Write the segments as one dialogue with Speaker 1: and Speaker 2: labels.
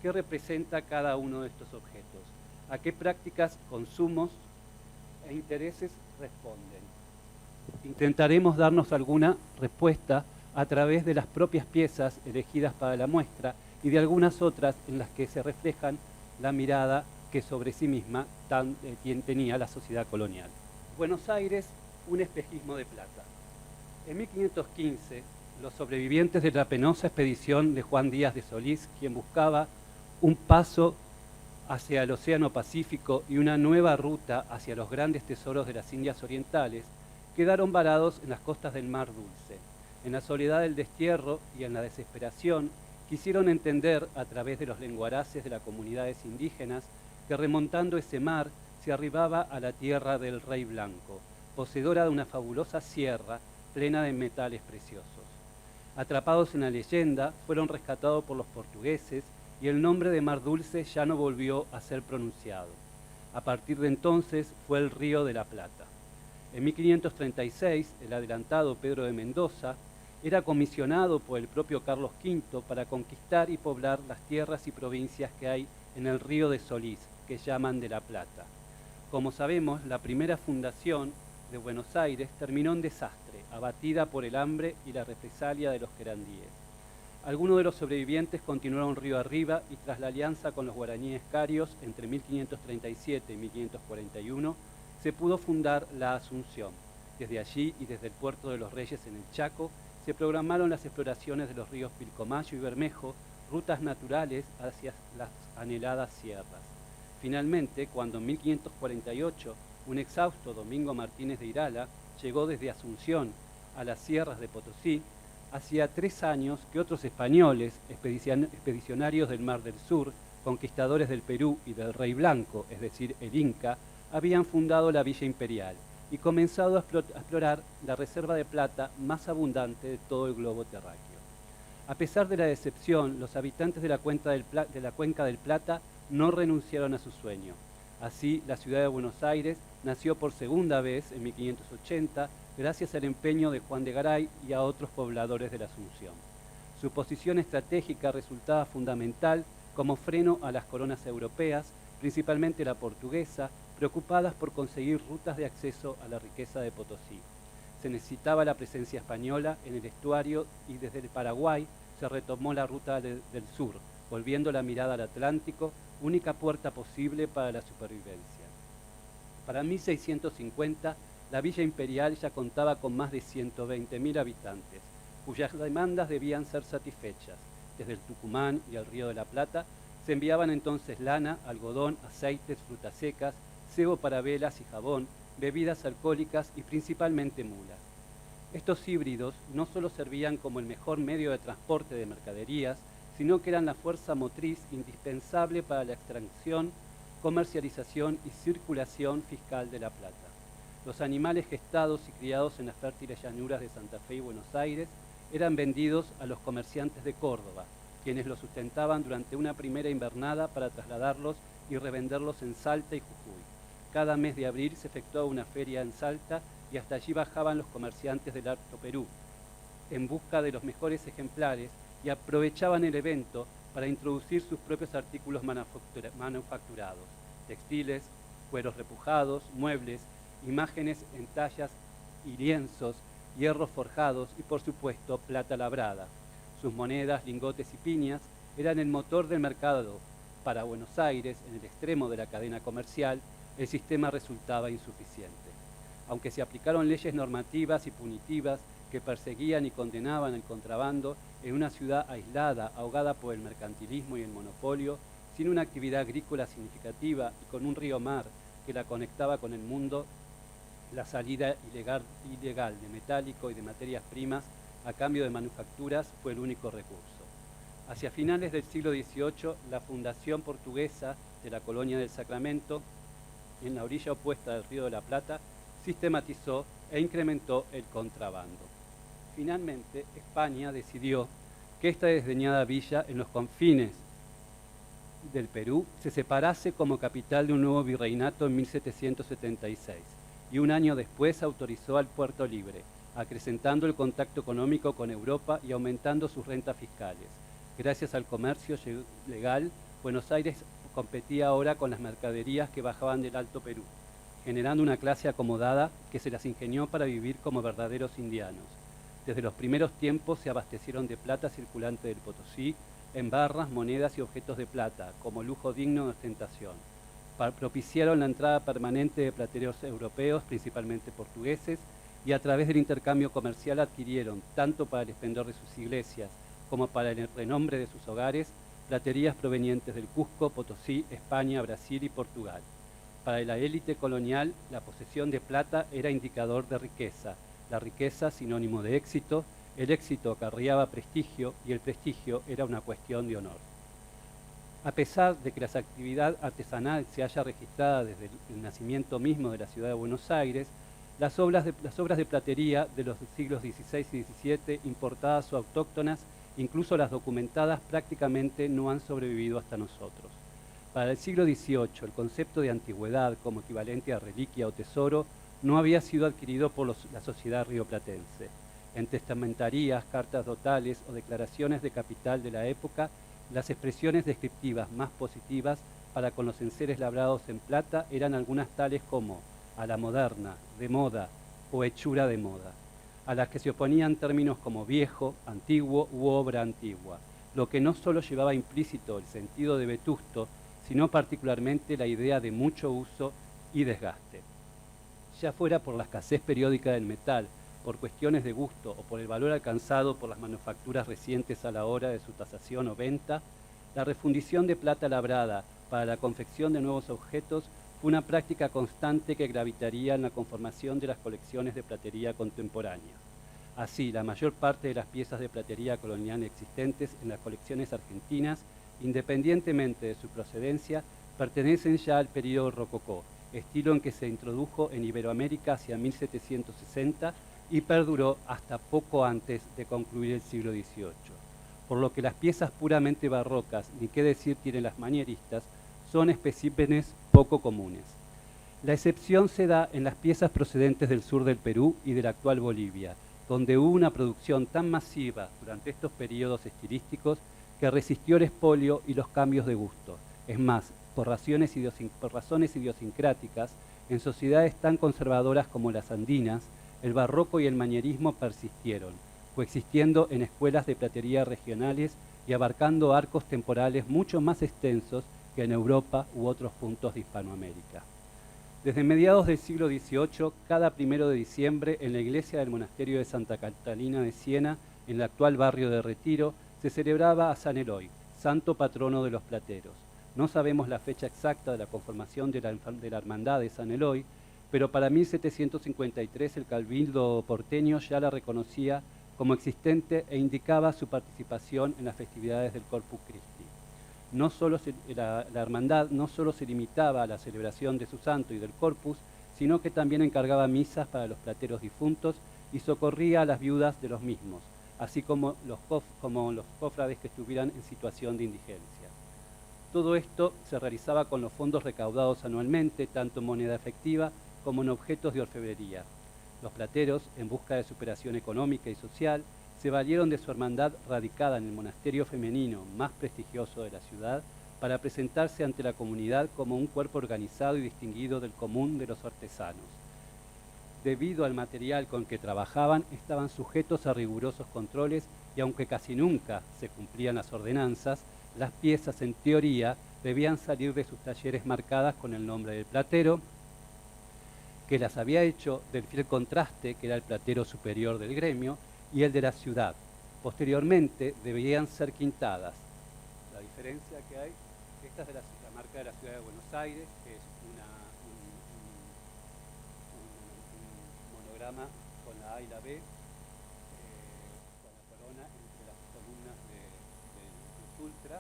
Speaker 1: qué representa cada uno de estos objetos, a qué prácticas, consumos e intereses responden. Intentaremos darnos alguna respuesta a través de las propias piezas elegidas para la muestra y de algunas otras en las que se reflejan la mirada que sobre sí misma tenía la sociedad colonial. Buenos Aires, un espejismo de plata. En 1515, los sobrevivientes de la penosa expedición de Juan Díaz de Solís, quien buscaba un paso hacia el Océano Pacífico y una nueva ruta hacia los grandes tesoros de las Indias Orientales, quedaron varados en las costas del Mar Dulce. En la soledad del destierro y en la desesperación, quisieron entender a través de los lenguaraces de las comunidades indígenas que remontando ese mar se arribaba a la tierra del Rey Blanco, poseedora de una fabulosa sierra plena de metales preciosos. Atrapados en la leyenda, fueron rescatados por los portugueses y el nombre de Mar Dulce ya no volvió a ser pronunciado. A partir de entonces fue el Río de la Plata. En 1536, el adelantado Pedro de Mendoza era comisionado por el propio Carlos V para conquistar y poblar las tierras y provincias que hay en el río de Solís, que llaman de la Plata. Como sabemos, la primera fundación de Buenos Aires terminó en desastre, abatida por el hambre y la represalia de los querandíes. Algunos de los sobrevivientes continuaron río arriba y tras la alianza con los guaraníes carios entre 1537 y 1541 se pudo fundar la Asunción. Desde allí y desde el puerto de los Reyes en el Chaco se programaron las exploraciones de los ríos Pilcomayo y Bermejo, rutas naturales hacia las anheladas sierras. Finalmente, cuando en 1548 un exhausto Domingo Martínez de Irala llegó desde Asunción a las sierras de Potosí, hacía 3 años que otros españoles, expedicionarios del Mar del Sur, conquistadores del Perú y del Rey Blanco, es decir, el Inca, habían fundado la Villa Imperial y comenzado a explorar la reserva de plata más abundante de todo el globo terráqueo. A pesar de la decepción, los habitantes de la Cuenca del Plata no renunciaron a su sueño. Así, la ciudad de Buenos Aires nació por segunda vez en 1580 gracias al empeño de Juan de Garay y a otros pobladores de la Asunción. Su posición estratégica resultaba fundamental como freno a las coronas europeas, principalmente la portuguesa, preocupadas por conseguir rutas de acceso a la riqueza de Potosí. Se necesitaba la presencia española en el estuario y desde el Paraguay se retomó la ruta del sur, volviendo la mirada al Atlántico, única puerta posible para la supervivencia. Para 1650, la Villa Imperial ya contaba con más de 120.000 habitantes, cuyas demandas debían ser satisfechas. Desde el Tucumán y el Río de la Plata se enviaban entonces lana, algodón, aceites, frutas secas, cebo para velas y jabón, bebidas alcohólicas y principalmente mulas. Estos híbridos no solo servían como el mejor medio de transporte de mercaderías, sino que eran la fuerza motriz indispensable para la extracción, comercialización y circulación fiscal de la plata. Los animales gestados y criados en las fértiles llanuras de Santa Fe y Buenos Aires eran vendidos a los comerciantes de Córdoba, quienes los sustentaban durante una primera invernada para trasladarlos y revenderlos en Salta y Jujuy. Cada mes de abril se efectuaba una feria en Salta y hasta allí bajaban los comerciantes del Alto Perú en busca de los mejores ejemplares y aprovechaban el evento para introducir sus propios artículos manufacturados, textiles, cueros repujados, muebles, imágenes en tallas y lienzos, hierros forjados y por supuesto plata labrada. Sus monedas, lingotes y piñas eran el motor del mercado. Para Buenos Aires, en el extremo de la cadena comercial, el sistema resultaba insuficiente. Aunque se aplicaron leyes normativas y punitivas que perseguían y condenaban el contrabando en una ciudad aislada, ahogada por el mercantilismo y el monopolio, sin una actividad agrícola significativa y con un río mar que la conectaba con el mundo, la salida ilegal de metálico y de materias primas a cambio de manufacturas fue el único recurso. Hacia finales del siglo XVIII, la fundación portuguesa de la colonia del Sacramento, en la orilla opuesta del Río de la Plata, sistematizó e incrementó el contrabando. Finalmente, España decidió que esta desdeñada villa en los confines del Perú se separase como capital de un nuevo virreinato en 1776 y un año después autorizó al puerto libre, acrecentando el contacto económico con Europa y aumentando sus rentas fiscales. Gracias al comercio legal, Buenos Aires competía ahora con las mercaderías que bajaban del Alto Perú, generando una clase acomodada que se las ingenió para vivir como verdaderos indianos. Desde los primeros tiempos se abastecieron de plata circulante del Potosí, en barras, monedas y objetos de plata, como lujo digno de ostentación. Propiciaron la entrada permanente de plateros europeos, principalmente portugueses, y a través del intercambio comercial adquirieron, tanto para el esplendor de sus iglesias como para el renombre de sus hogares, platerías provenientes del Cusco, Potosí, España, Brasil y Portugal. Para la élite colonial, la posesión de plata era indicador de riqueza, la riqueza sinónimo de éxito, el éxito acarreaba prestigio y el prestigio era una cuestión de honor. A pesar de que la actividad artesanal se haya registrada desde el nacimiento mismo de la ciudad de Buenos Aires, las obras de platería de los siglos XVI y XVII, importadas o autóctonas, incluso las documentadas, prácticamente no han sobrevivido hasta nosotros. Para el siglo XVIII, el concepto de antigüedad como equivalente a reliquia o tesoro no había sido adquirido por la sociedad rioplatense. En testamentarías, cartas dotales o declaraciones de capital de la época, las expresiones descriptivas más positivas para con los enseres labrados en plata eran algunas tales como a la moderna, de moda o hechura de moda, a las que se oponían términos como viejo, antiguo u obra antigua, lo que no solo llevaba implícito el sentido de vetusto, sino particularmente la idea de mucho uso y desgaste. Ya fuera por la escasez periódica del metal, por cuestiones de gusto o por el valor alcanzado por las manufacturas recientes a la hora de su tasación o venta, la refundición de plata labrada para la confección de nuevos objetos fue una práctica constante que gravitaría en la conformación de las colecciones de platería contemporáneas. Así, la mayor parte de las piezas de platería colonial existentes en las colecciones argentinas, independientemente de su procedencia, pertenecen ya al período rococó, estilo en que se introdujo en Iberoamérica hacia 1760 y perduró hasta poco antes de concluir el siglo XVIII. Por lo que las piezas puramente barrocas, ni qué decir tienen las manieristas, son especímenes poco comunes. La excepción se da en las piezas procedentes del sur del Perú y de la actual Bolivia, donde hubo una producción tan masiva durante estos periodos estilísticos que resistió el expolio y los cambios de gusto. Es más, por razones idiosincráticas, en sociedades tan conservadoras como las andinas, el barroco y el manierismo persistieron, coexistiendo en escuelas de platería regionales y abarcando arcos temporales mucho más extensos que en Europa u otros puntos de Hispanoamérica. Desde mediados del siglo XVIII, cada 1 de diciembre, en la iglesia del monasterio de Santa Catalina de Siena, en el actual barrio de Retiro, se celebraba a San Eloy, santo patrono de los plateros. No sabemos la fecha exacta de la conformación de la hermandad de San Eloy, pero para 1753 el cabildo porteño ya la reconocía como existente e indicaba su participación en las festividades del Corpus Christi. La hermandad no solo se limitaba a la celebración de su santo y del Corpus, sino que también encargaba misas para los plateros difuntos y socorría a las viudas de los mismos, así como los cofrades que estuvieran en situación de indigencia. Todo esto se realizaba con los fondos recaudados anualmente, tanto en moneda efectiva como en objetos de orfebrería. Los plateros, en busca de superación económica y social, se valieron de su hermandad radicada en el monasterio femenino más prestigioso de la ciudad para presentarse ante la comunidad como un cuerpo organizado y distinguido del común de los artesanos. Debido al material con que trabajaban, estaban sujetos a rigurosos controles y aunque casi nunca se cumplían las ordenanzas, las piezas en teoría debían salir de sus talleres marcadas con el nombre del platero, que las había hecho del fiel contraste que era el platero superior del gremio y el de la ciudad. Posteriormente debían ser quintadas. La diferencia que hay, esta es de la marca de la ciudad de Buenos Aires, que es un monograma con la A y la B, con la corona entre las columnas del Ultra,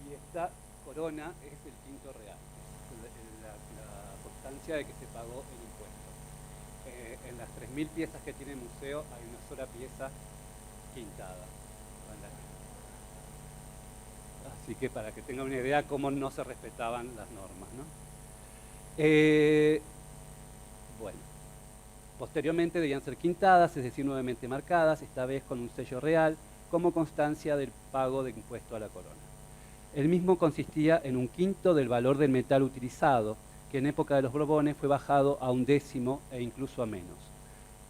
Speaker 1: y esta corona es el quinto real, la constancia de que se pagó el impuesto. En las 3.000 piezas que tiene el museo hay una sola pieza quintada. Así que para que tengan una idea cómo no se respetaban las normas, ¿no? Bueno, posteriormente debían ser quintadas, es decir, nuevamente marcadas, esta vez con un sello real, como constancia del pago de impuesto a la corona. El mismo consistía en 1/5 del valor del metal utilizado, que en época de los Borbones fue bajado a 1/10 e incluso a menos.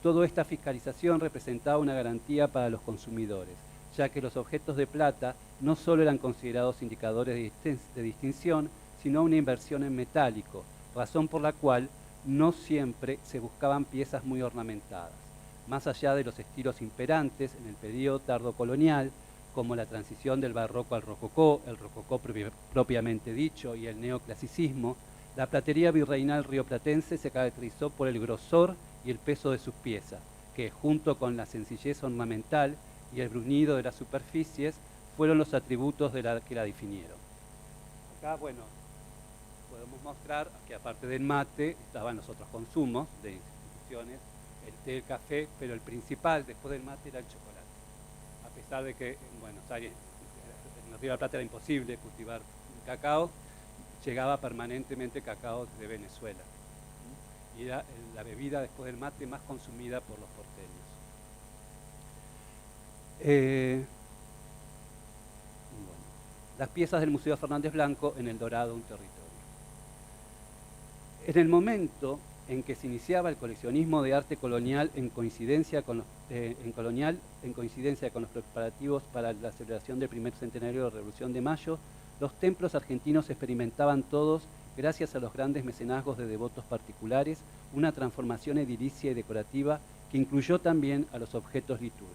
Speaker 1: Toda esta fiscalización representaba una garantía para los consumidores, ya que los objetos de plata no solo eran considerados indicadores de distinción, sino una inversión en metálico, razón por la cual no siempre se buscaban piezas muy ornamentadas. Más allá de los estilos imperantes en el periodo tardocolonial, como la transición del barroco al rococó, el rococó propiamente dicho y el neoclasicismo, la platería virreinal rioplatense se caracterizó por el grosor y el peso de sus piezas, que junto con la sencillez ornamental y el bruñido de las superficies fueron los atributos que la definieron. Acá, bueno, podemos mostrar que aparte del mate estaban los otros consumos de instituciones, el té, el café, pero el principal después del mate era el chocolate. A pesar de que en Buenos Aires, en los Ríos de la Plata era imposible cultivar cacao, llegaba permanentemente cacao desde Venezuela. Y era la bebida después del mate más consumida por los porteños. Bueno, las piezas del Museo Fernández Blanco en El Dorado, un territorio. En el momento en que se iniciaba el coleccionismo de arte colonial en coincidencia con los preparativos para la celebración del primer centenario de la Revolución de Mayo, los templos argentinos experimentaban todos, gracias a los grandes mecenazgos de devotos particulares, una transformación edilicia y decorativa que incluyó también a los objetos litúrgicos.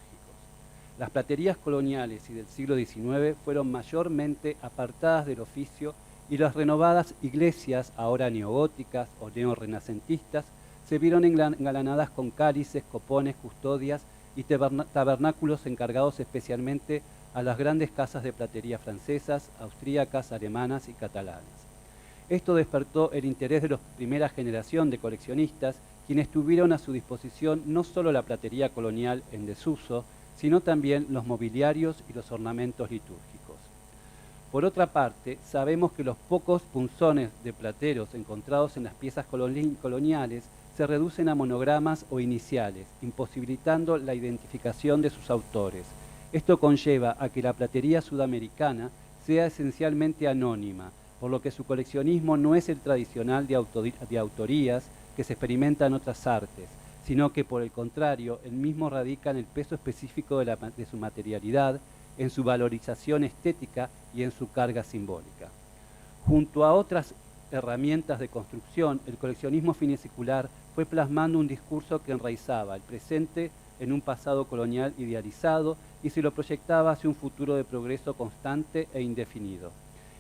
Speaker 1: Las platerías coloniales y del siglo XIX fueron mayormente apartadas del oficio y las renovadas iglesias, ahora neogóticas o neorrenacentistas, se vieron engalanadas con cálices, copones, custodias y tabernáculos encargados especialmente a las grandes casas de platería francesas, austríacas, alemanas y catalanas. Esto despertó el interés de la primera generación de coleccionistas, quienes tuvieron a su disposición no solo la platería colonial en desuso, sino también los mobiliarios y los ornamentos litúrgicos. Por otra parte, sabemos que los pocos punzones de plateros encontrados en las piezas coloniales se reducen a monogramas o iniciales, imposibilitando la identificación de sus autores. Esto conlleva a que la platería sudamericana sea esencialmente anónima, por lo que su coleccionismo no es el tradicional de autorías que se experimenta en otras artes, sino que por el contrario, el mismo radica en el peso específico de su materialidad, en su valorización estética y en su carga simbólica. Junto a otras herramientas de construcción, el coleccionismo finisecular fue plasmando un discurso que enraizaba el presente en un pasado colonial idealizado y se lo proyectaba hacia un futuro de progreso constante e indefinido.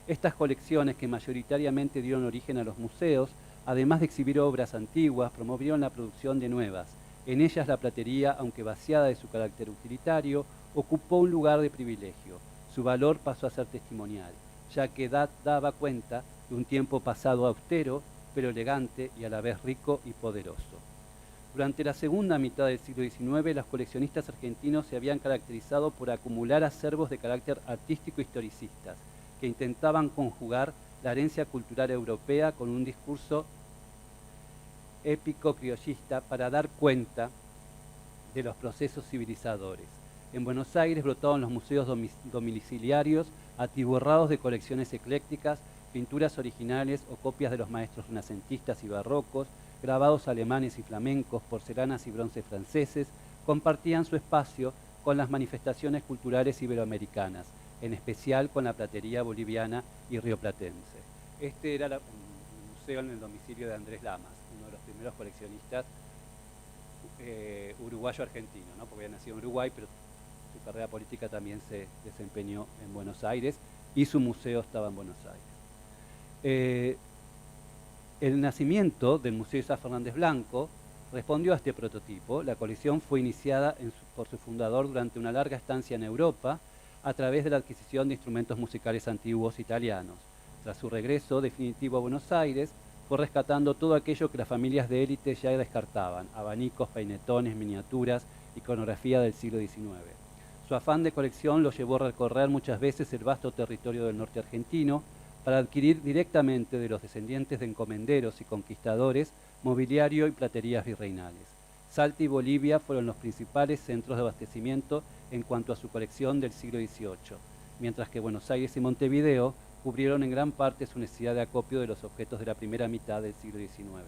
Speaker 1: Estas colecciones, que mayoritariamente dieron origen a los museos, además de exhibir obras antiguas, promovieron la producción de nuevas. En ellas la platería, aunque vaciada de su carácter utilitario, ocupó un lugar de privilegio. Su valor pasó a ser testimonial, ya que daba cuenta de un tiempo pasado austero, pero elegante y a la vez rico y poderoso. Durante la segunda mitad del siglo XIX, los coleccionistas argentinos se habían caracterizado por acumular acervos de carácter artístico historicistas, que intentaban conjugar la herencia cultural europea con un discurso épico criollista para dar cuenta de los procesos civilizadores. En Buenos Aires brotaron los museos domiciliarios atiborrados de colecciones eclécticas, pinturas originales o copias de los maestros renacentistas y barrocos, grabados alemanes y flamencos, porcelanas y bronces franceses, compartían su espacio con las manifestaciones culturales iberoamericanas, en especial con la platería boliviana y rioplatense. Este era el museo en el domicilio de Andrés Lamas, uno de los primeros coleccionistas uruguayo-argentino, ¿no? Porque había nacido en Uruguay, pero su carrera política también se desempeñó en Buenos Aires y su museo estaba en Buenos Aires. El nacimiento del Museo Isaac Fernández Blanco respondió a este prototipo. La colección fue iniciada por su fundador durante una larga estancia en Europa a través de la adquisición de instrumentos musicales antiguos italianos. Tras su regreso definitivo a Buenos Aires, fue rescatando todo aquello que las familias de élite ya descartaban: abanicos, peinetones, miniaturas, iconografía del siglo XIX. Su afán de colección lo llevó a recorrer muchas veces el vasto territorio del norte argentino para adquirir directamente de los descendientes de encomenderos y conquistadores mobiliario y platerías virreinales. Salta y Bolivia fueron los principales centros de abastecimiento en cuanto a su colección del siglo XVIII. mientras que Buenos Aires y Montevideo cubrieron en gran parte su necesidad de acopio de los objetos de la primera mitad del siglo XIX.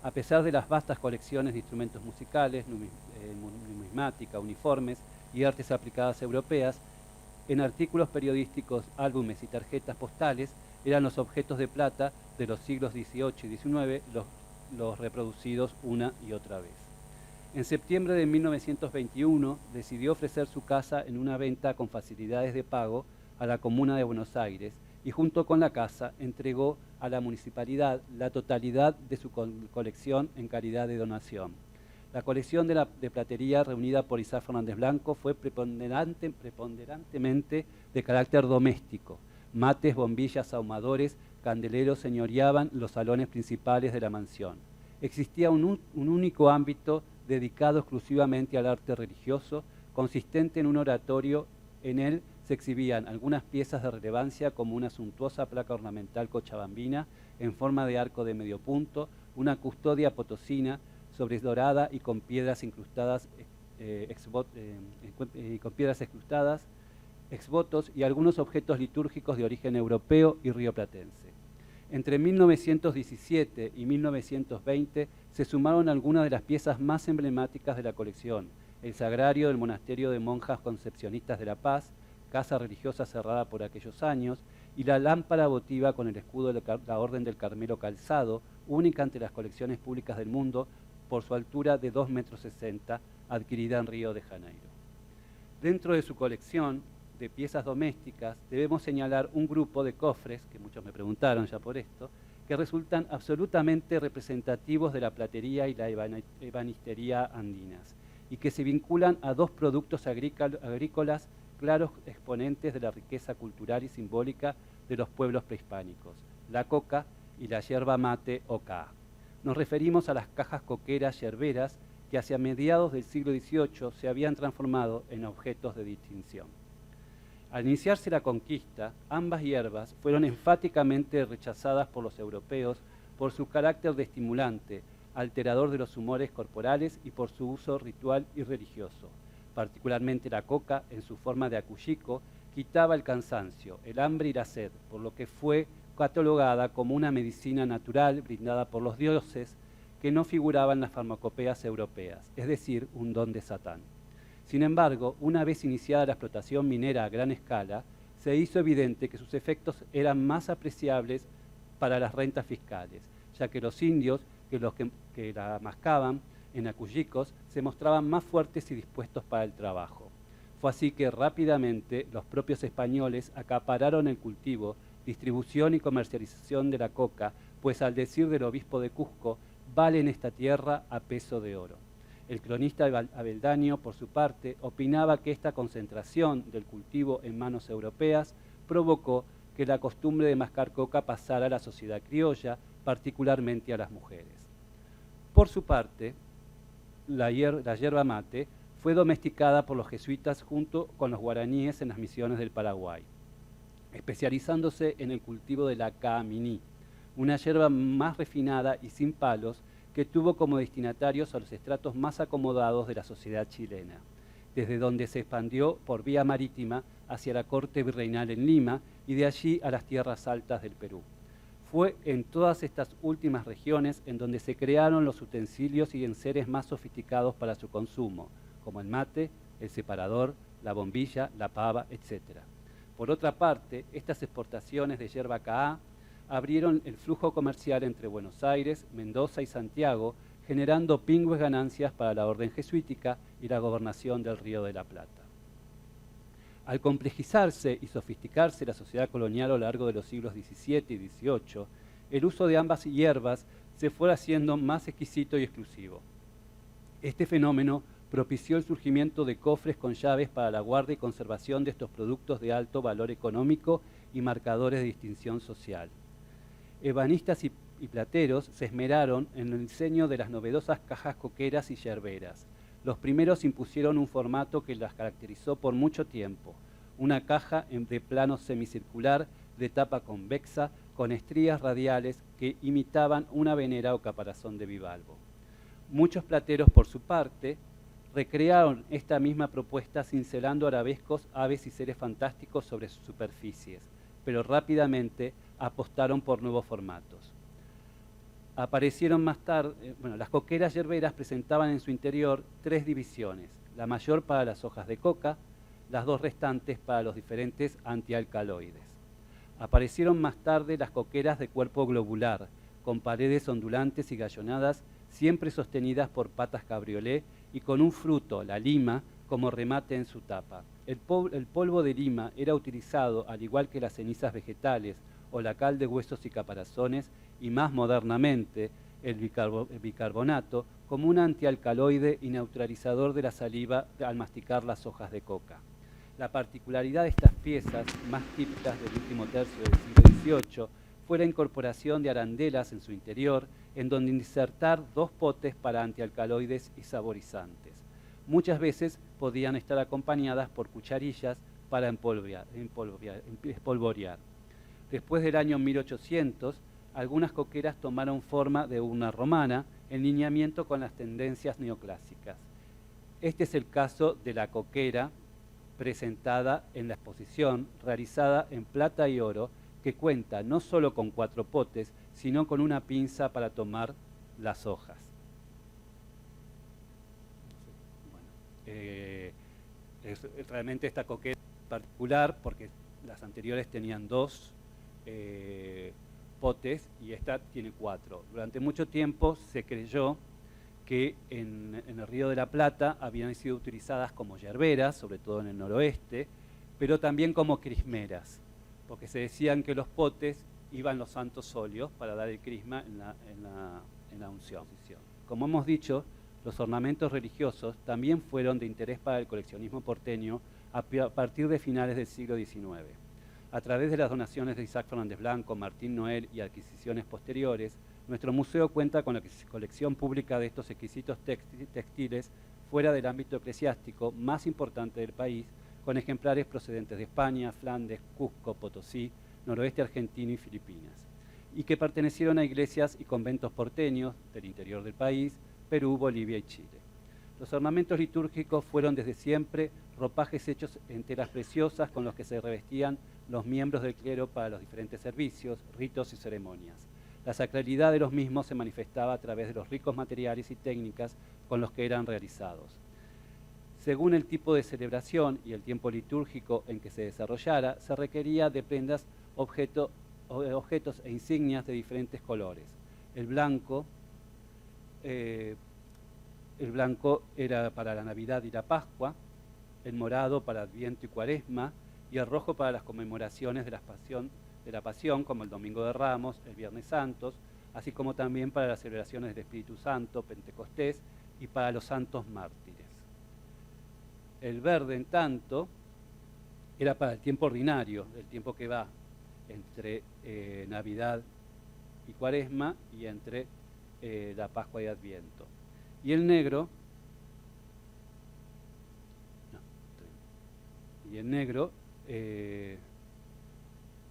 Speaker 1: A pesar de las vastas colecciones de instrumentos musicales, numismática, uniformes y artes aplicadas europeas, en artículos periodísticos, álbumes y tarjetas postales eran los objetos de plata de los siglos XVIII y XIX los reproducidos una y otra vez. En septiembre de 1921 decidió ofrecer su casa en una venta con facilidades de pago a la Comuna de Buenos Aires y junto con la casa entregó a la municipalidad la totalidad de su colección en calidad de donación. La colección de platería reunida por Isaac Fernández Blanco fue preponderantemente de carácter doméstico. Mates, bombillas, ahumadores, candeleros señoreaban los salones principales de la mansión. Existía un único ámbito dedicado exclusivamente al arte religioso, consistente en un oratorio. En él se exhibían algunas piezas de relevancia como una suntuosa placa ornamental cochabambina en forma de arco de medio punto, una custodia potosina sobredorada y con piedras incrustadas, exvotos y algunos objetos litúrgicos de origen europeo y rioplatense. Entre 1917 y 1920 se sumaron algunas de las piezas más emblemáticas de la colección: el sagrario del monasterio de monjas concepcionistas de La Paz, casa religiosa cerrada por aquellos años, y la lámpara votiva con el escudo de la Orden del Carmelo calzado, única entre las colecciones públicas del mundo por su altura de 2,60 metros, adquirida en Río de Janeiro. Dentro de su colección de piezas domésticas debemos señalar un grupo de cofres, que muchos me preguntaron ya por esto, que resultan absolutamente representativos de la platería y la ebanistería andinas, y que se vinculan a dos productos agrícolas claros exponentes de la riqueza cultural y simbólica de los pueblos prehispánicos, la coca y la yerba mate o ca. Nos referimos a las cajas coqueras yerberas que hacia mediados del siglo XVIII se habían transformado en objetos de distinción. Al iniciarse la conquista, ambas hierbas fueron enfáticamente rechazadas por los europeos por su carácter de estimulante, alterador de los humores corporales y por su uso ritual y religioso. Particularmente la coca, en su forma de acullico, quitaba el cansancio, el hambre y la sed, por lo que fue catalogada como una medicina natural brindada por los dioses que no figuraba en las farmacopeas europeas, es decir, un don de Satán. Sin embargo, una vez iniciada la explotación minera a gran escala, se hizo evidente que sus efectos eran más apreciables para las rentas fiscales, ya que los indios que la mascaban en acullicos se mostraban más fuertes y dispuestos para el trabajo. Fue así que rápidamente los propios españoles acapararon el cultivo, distribución y comercialización de la coca, pues al decir del obispo de Cusco, vale en esta tierra a peso de oro. El cronista Aveldaño, por su parte, opinaba que esta concentración del cultivo en manos europeas provocó que la costumbre de mascar coca pasara a la sociedad criolla, particularmente a las mujeres. Por su parte, la yerba mate fue domesticada por los jesuitas junto con los guaraníes en las misiones del Paraguay, especializándose en el cultivo de la caaminí, una yerba más refinada y sin palos que tuvo como destinatarios a los estratos más acomodados de la sociedad chilena, desde donde se expandió por vía marítima hacia la corte virreinal en Lima y de allí a las tierras altas del Perú. Fue en todas estas últimas regiones en donde se crearon los utensilios y enseres más sofisticados para su consumo, como el mate, el separador, la bombilla, la pava, etc. Por otra parte, estas exportaciones de yerba caá abrieron el flujo comercial entre Buenos Aires, Mendoza y Santiago, generando pingües ganancias para la orden jesuítica y la gobernación del Río de la Plata. Al complejizarse y sofisticarse la sociedad colonial a lo largo de los siglos XVII y XVIII, el uso de ambas hierbas se fue haciendo más exquisito y exclusivo. Este fenómeno propició el surgimiento de cofres con llaves para la guarda y conservación de estos productos de alto valor económico y marcadores de distinción social. Ebanistas y plateros se esmeraron en el diseño de las novedosas cajas coqueras y yerberas. Los primeros impusieron un formato que las caracterizó por mucho tiempo, una caja de plano semicircular de tapa convexa con estrías radiales que imitaban una venera o caparazón de bivalvo. Muchos plateros, por su parte, recrearon esta misma propuesta cincelando arabescos, aves y seres fantásticos sobre sus superficies, pero rápidamente apostaron por nuevos formatos. Aparecieron más tarde, las coqueras yerberas presentaban en su interior 3 divisiones, la mayor para las hojas de coca, las 2 restantes para los diferentes antialcaloides. Aparecieron más tarde las coqueras de cuerpo globular, con paredes ondulantes y gallonadas, siempre sostenidas por patas cabriolé y con un fruto, la lima, como remate en su tapa. El polvo de lima era utilizado, al igual que las cenizas vegetales o la cal de huesos y caparazones, y más modernamente el bicarbonato, como un antialcaloide y neutralizador de la saliva al masticar las hojas de coca. La particularidad de estas piezas, más típicas del último tercio del siglo XVIII, fue la incorporación de arandelas en su interior, en donde insertar 2 potes para antialcaloides y saborizantes. Muchas veces podían estar acompañadas por cucharillas para espolvorear. Después del año 1800, algunas coqueras tomaron forma de urna romana, en lineamiento con las tendencias neoclásicas. Este es el caso de la coquera presentada en la exposición, realizada en plata y oro, que cuenta no solo con 4 potes, sino con una pinza para tomar las hojas. Realmente esta coquera es particular porque las anteriores tenían 2 potes y esta tiene 4. Durante mucho tiempo se creyó que en el Río de la Plata habían sido utilizadas como yerberas, sobre todo en el noroeste, pero también como crismeras, porque se decían que los potes iban los santos óleos para dar el crisma en la unción. Como hemos dicho, los ornamentos religiosos también fueron de interés para el coleccionismo porteño a partir de finales del siglo XIX. A través de las donaciones de Isaac Fernández Blanco, Martín Noel y adquisiciones posteriores, nuestro museo cuenta con la colección pública de estos exquisitos textiles fuera del ámbito eclesiástico más importante del país, con ejemplares procedentes de España, Flandes, Cusco, Potosí, noroeste argentino y Filipinas, y que pertenecieron a iglesias y conventos porteños del interior del país, Perú, Bolivia y Chile. Los ornamentos litúrgicos fueron desde siempre ropajes hechos en telas preciosas con los que se revestían los miembros del clero para los diferentes servicios, ritos y ceremonias. La sacralidad de los mismos se manifestaba a través de los ricos materiales y técnicas con los que eran realizados. Según el tipo de celebración y el tiempo litúrgico en que se desarrollara, se requería de prendas, objetos e insignias de diferentes colores. El blanco era para la Navidad y la Pascua, el morado para Adviento y Cuaresma, y el rojo para las conmemoraciones de la Pasión, como el Domingo de Ramos, el Viernes Santos, así como también para las celebraciones del Espíritu Santo, Pentecostés, y para los santos mártires. El verde, en tanto, era para el tiempo ordinario, el tiempo que va entre Navidad y Cuaresma y entre la Pascua y Adviento. Y el negro,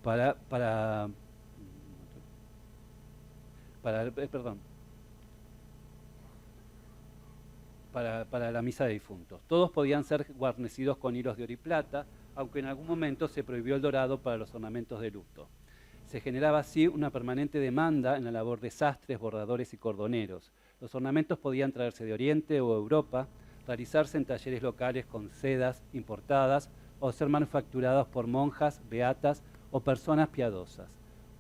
Speaker 1: para la misa de difuntos. Todos podían ser guarnecidos con hilos de oro y plata, aunque en algún momento se prohibió el dorado para los ornamentos de luto. Se generaba así una permanente demanda en la labor de sastres, bordadores y cordoneros. Los ornamentos podían traerse de Oriente o Europa, realizarse en talleres locales con sedas importadas o ser manufacturados por monjas, beatas o personas piadosas.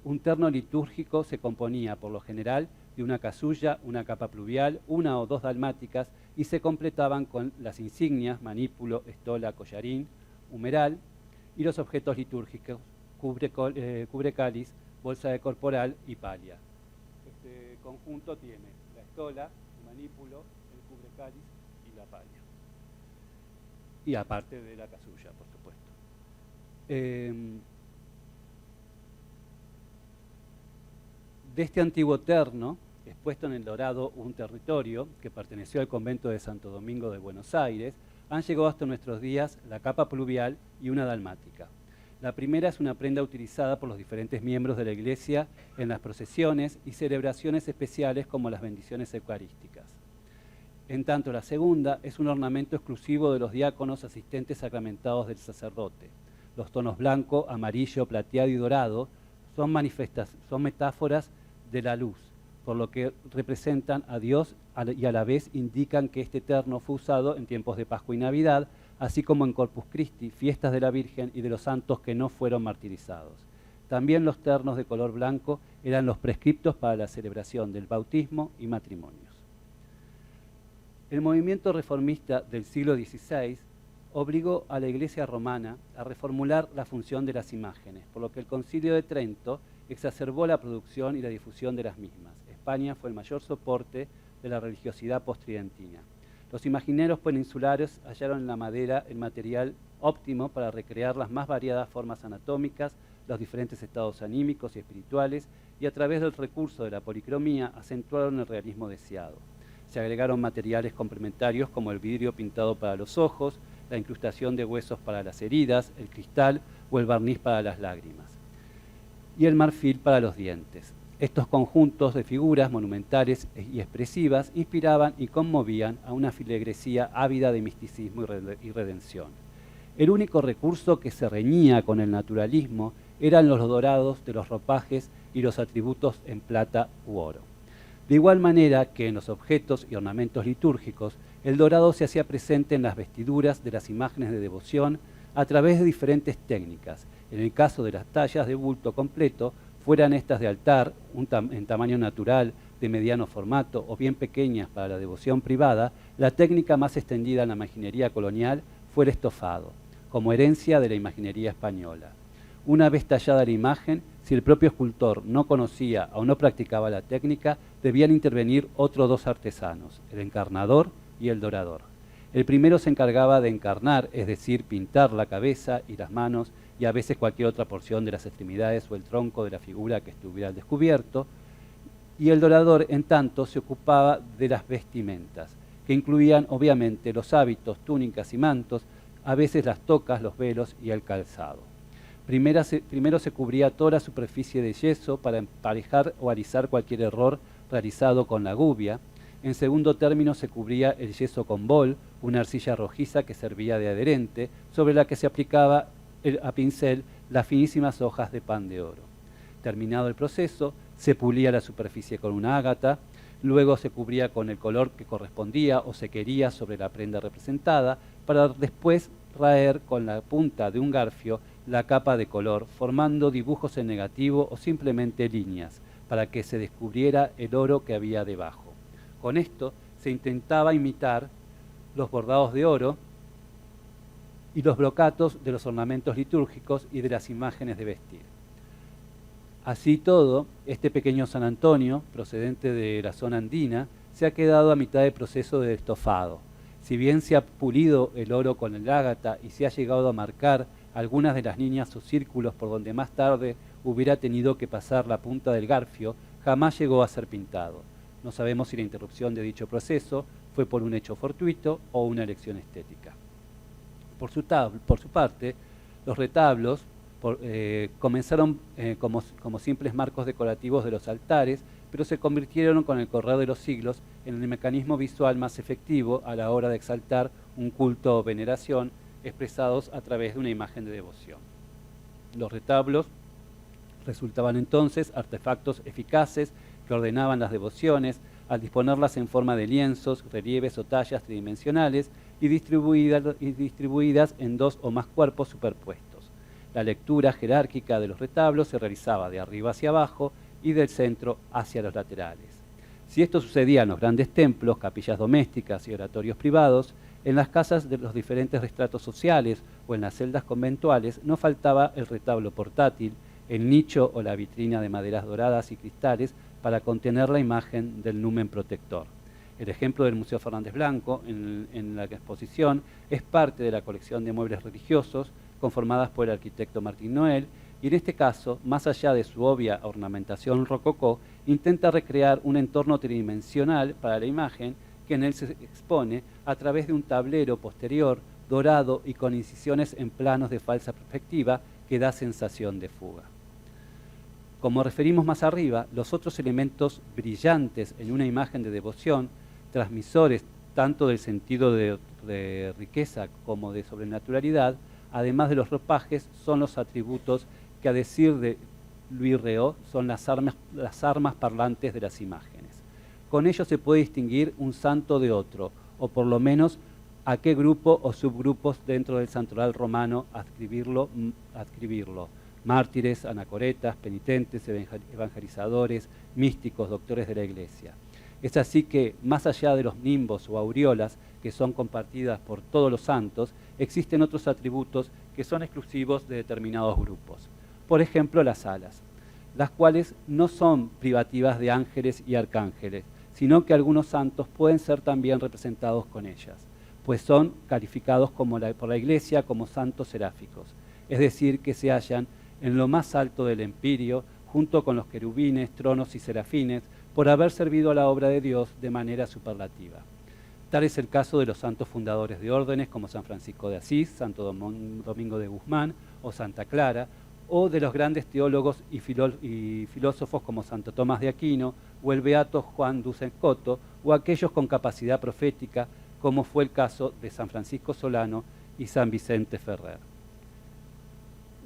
Speaker 1: Un terno litúrgico se componía, por lo general, de una casulla, una capa pluvial, 1 o 2 dalmáticas y se completaban con las insignias, manípulo, estola, collarín, humeral y los objetos litúrgicos, cubre cáliz, bolsa de corporal y palia. Este conjunto tiene la estola, el manípulo, el cubre cáliz y la palia. Y aparte de la casulla, por supuesto. De este antiguo terno, expuesto en el Dorado, un territorio que perteneció al convento de Santo Domingo de Buenos Aires, han llegado hasta nuestros días la capa pluvial y una dalmática. La primera es una prenda utilizada por los diferentes miembros de la Iglesia en las procesiones y celebraciones especiales como las bendiciones eucarísticas. En tanto, la segunda es un ornamento exclusivo de los diáconos asistentes sacramentados del sacerdote. Los tonos blanco, amarillo, plateado y dorado son metáforas de la luz, por lo que representan a Dios y a la vez indican que este terno fue usado en tiempos de Pascua y Navidad, así como en Corpus Christi, fiestas de la Virgen y de los santos que no fueron martirizados. También los ternos de color blanco eran los prescriptos para la celebración del bautismo y matrimonios. El movimiento reformista del siglo XVI obligó a la Iglesia romana a reformular la función de las imágenes, por lo que el Concilio de Trento exacerbó la producción y la difusión de las mismas. España fue el mayor soporte de la religiosidad postridentina. Los imagineros peninsulares hallaron en la madera el material óptimo para recrear las más variadas formas anatómicas, los diferentes estados anímicos y espirituales, y a través del recurso de la policromía acentuaron el realismo deseado. Se agregaron materiales complementarios como el vidrio pintado para los ojos, la incrustación de huesos para las heridas, el cristal o el barniz para las lágrimas, y el marfil para los dientes. Estos conjuntos de figuras monumentales y expresivas inspiraban y conmovían a una filigresía ávida de misticismo y redención. El único recurso que se reñía con el naturalismo eran los dorados de los ropajes y los atributos en plata u oro. De igual manera que en los objetos y ornamentos litúrgicos, el dorado se hacía presente en las vestiduras de las imágenes de devoción a través de diferentes técnicas. En el caso de las tallas de bulto completo, fueran estas de altar, en tamaño natural, de mediano formato o bien pequeñas para la devoción privada, la técnica más extendida en la imaginería colonial fue el estofado, como herencia de la imaginería española. Una vez tallada la imagen, si el propio escultor no conocía o no practicaba la técnica, debían intervenir otros dos artesanos, el encarnador y el dorador. El primero se encargaba de encarnar, es decir, pintar la cabeza y las manos y a veces cualquier otra porción de las extremidades o el tronco de la figura que estuviera al descubierto, y el dorador, en tanto, se ocupaba de las vestimentas, que incluían obviamente los hábitos, túnicas y mantos, a veces las tocas, los velos y el calzado. Primero se cubría toda la superficie de yeso para emparejar o alisar cualquier error realizado con la gubia. En segundo término se cubría el yeso con bol, una arcilla rojiza que servía de adherente, sobre la que se aplicaba a pincel las finísimas hojas de pan de oro. Terminado el proceso, se pulía la superficie con una ágata, luego se cubría con el color que correspondía o se quería sobre la prenda representada, para después raer con la punta de un garfio la capa de color, formando dibujos en negativo o simplemente líneas, para que se descubriera el oro que había debajo. Con esto se intentaba imitar los bordados de oro y los brocatos de los ornamentos litúrgicos y de las imágenes de vestir. Así todo, este pequeño San Antonio, procedente de la zona andina, se ha quedado a mitad del proceso de estofado. Si bien se ha pulido el oro con el ágata y se ha llegado a marcar algunas de las líneas o círculos por donde más tarde hubiera tenido que pasar la punta del garfio, jamás llegó a ser pintado. No sabemos si la interrupción de dicho proceso fue por un hecho fortuito o una elección estética. Por su parte, los retablos comenzaron como simples marcos decorativos de los altares, pero se convirtieron con el correr de los siglos en el mecanismo visual más efectivo a la hora de exaltar un culto o veneración expresados a través de una imagen de devoción. Los retablos resultaban entonces artefactos eficaces que ordenaban las devociones al disponerlas en forma de lienzos, relieves o tallas tridimensionales y distribuidas en dos o más cuerpos superpuestos. La lectura jerárquica de los retablos se realizaba de arriba hacia abajo y del centro hacia los laterales. Si esto sucedía en los grandes templos, capillas domésticas y oratorios privados, en las casas de los diferentes estratos sociales o en las celdas conventuales no faltaba el retablo portátil, el nicho o la vitrina de maderas doradas y cristales para contener la imagen del numen protector. El ejemplo del Museo Fernández Blanco en la exposición es parte de la colección de muebles religiosos conformadas por el arquitecto Martín Noel, y en este caso, más allá de su obvia ornamentación rococó, intenta recrear un entorno tridimensional para la imagen que en él se expone a través de un tablero posterior dorado y con incisiones en planos de falsa perspectiva que da sensación de fuga. Como referimos más arriba, los otros elementos brillantes en una imagen de devoción, transmisores tanto del sentido de riqueza como de sobrenaturalidad, además de los ropajes, son los atributos que, a decir de Louis Réau, son las armas parlantes de las imágenes. Con ello se puede distinguir un santo de otro, o por lo menos a qué grupo o subgrupos dentro del santoral romano adscribirlo. Mártires, anacoretas, penitentes, evangelizadores, místicos, doctores de la Iglesia. Es así que, más allá de los nimbos o aureolas que son compartidas por todos los santos, existen otros atributos que son exclusivos de determinados grupos. Por ejemplo, las alas, las cuales no son privativas de ángeles y arcángeles, sino que algunos santos pueden ser también representados con ellas, pues son calificados por la Iglesia como santos seráficos, es decir, que se hallan en lo más alto del empirio, junto con los querubines, tronos y serafines, por haber servido a la obra de Dios de manera superlativa. Tal es el caso de los santos fundadores de órdenes como San Francisco de Asís, Santo Domingo de Guzmán o Santa Clara, o de los grandes teólogos y filósofos como Santo Tomás de Aquino o el beato Juan Ducencoto, o aquellos con capacidad profética como fue el caso de San Francisco Solano y San Vicente Ferrer.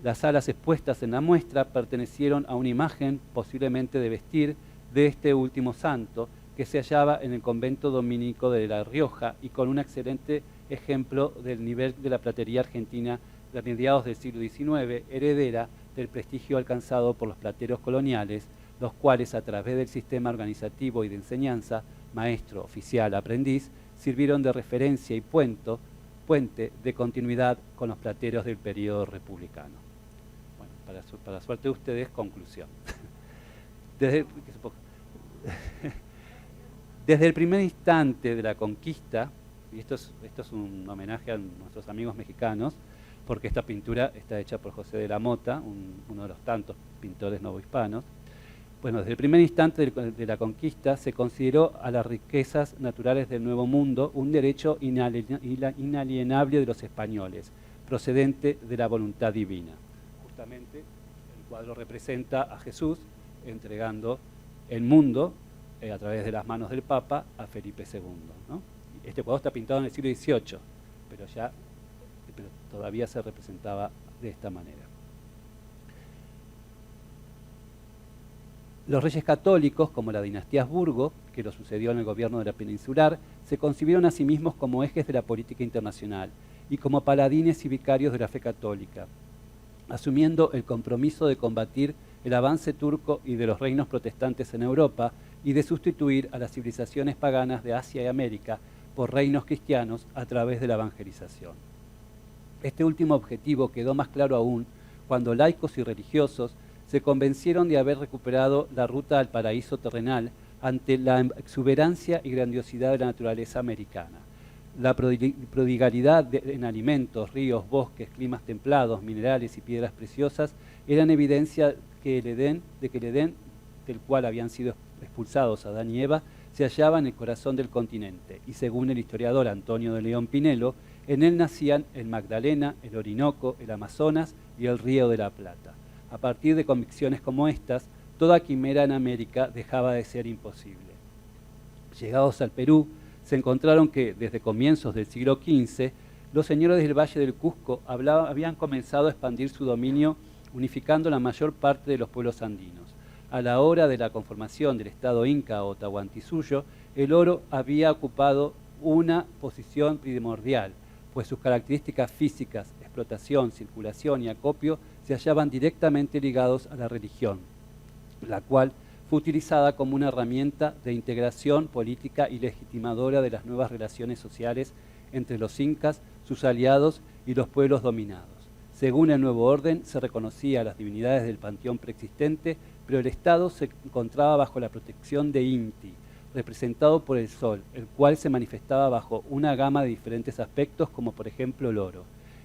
Speaker 1: Las alas expuestas en la muestra pertenecieron a una imagen, posiblemente de vestir, de este último santo, que se hallaba en el convento dominico de La Rioja y con un excelente ejemplo del nivel de la platería argentina de mediados del siglo XIX, heredera del prestigio alcanzado por los plateros coloniales, los cuales a través del sistema organizativo y de enseñanza, maestro, oficial, aprendiz, sirvieron de referencia y puente de continuidad con los plateros del periodo republicano. Bueno, para suerte de ustedes, conclusión. Desde el primer instante de la conquista, y esto es un homenaje a nuestros amigos mexicanos, porque esta pintura está hecha por José de la Mota, uno de los tantos pintores novohispanos. Bueno, desde el primer instante de la conquista se consideró a las riquezas naturales del Nuevo Mundo un derecho inalienable de los españoles, procedente de la voluntad divina. Justamente el cuadro representa a Jesús entregando el mundo a través de las manos del Papa a Felipe II, ¿no? Este cuadro está pintado en el siglo XVIII, pero todavía se representaba de esta manera. Los reyes católicos, como la dinastía Habsburgo, que lo sucedió en el gobierno de la peninsular, se concibieron a sí mismos como ejes de la política internacional y como paladines y vicarios de la fe católica, asumiendo el compromiso de combatir el avance turco y de los reinos protestantes en Europa y de sustituir a las civilizaciones paganas de Asia y América por reinos cristianos a través de la evangelización. Este último objetivo quedó más claro aún cuando laicos y religiosos se convencieron de haber recuperado la ruta al paraíso terrenal ante la exuberancia y grandiosidad de la naturaleza americana. La prodigalidad en alimentos, ríos, bosques, climas templados, minerales y piedras preciosas eran evidencia que el Edén, del cual habían sido expulsados Adán y Eva, se hallaba en el corazón del continente, y según el historiador Antonio de León Pinelo, en él nacían el Magdalena, el Orinoco, el Amazonas y el Río de la Plata. A partir de convicciones como estas, toda quimera en América dejaba de ser imposible. Llegados al Perú, se encontraron que, desde comienzos del siglo XV, los señores del Valle del Cusco habían comenzado a expandir su dominio, unificando la mayor parte de los pueblos andinos. A la hora de la conformación del Estado Inca o Tahuantinsuyo, el oro había ocupado una posición primordial, pues sus características físicas, explotación, circulación y acopio se hallaban directamente ligados a la religión, la cual fue utilizada como una herramienta de integración política y legitimadora de las nuevas relaciones sociales entre los incas, sus aliados y los pueblos dominados. Según el nuevo orden, se reconocía a las divinidades del panteón preexistente, pero el Estado se encontraba bajo la protección de Inti, representado por el sol, el cual se manifestaba bajo una gama de diferentes aspectos, como por ejemplo el oro.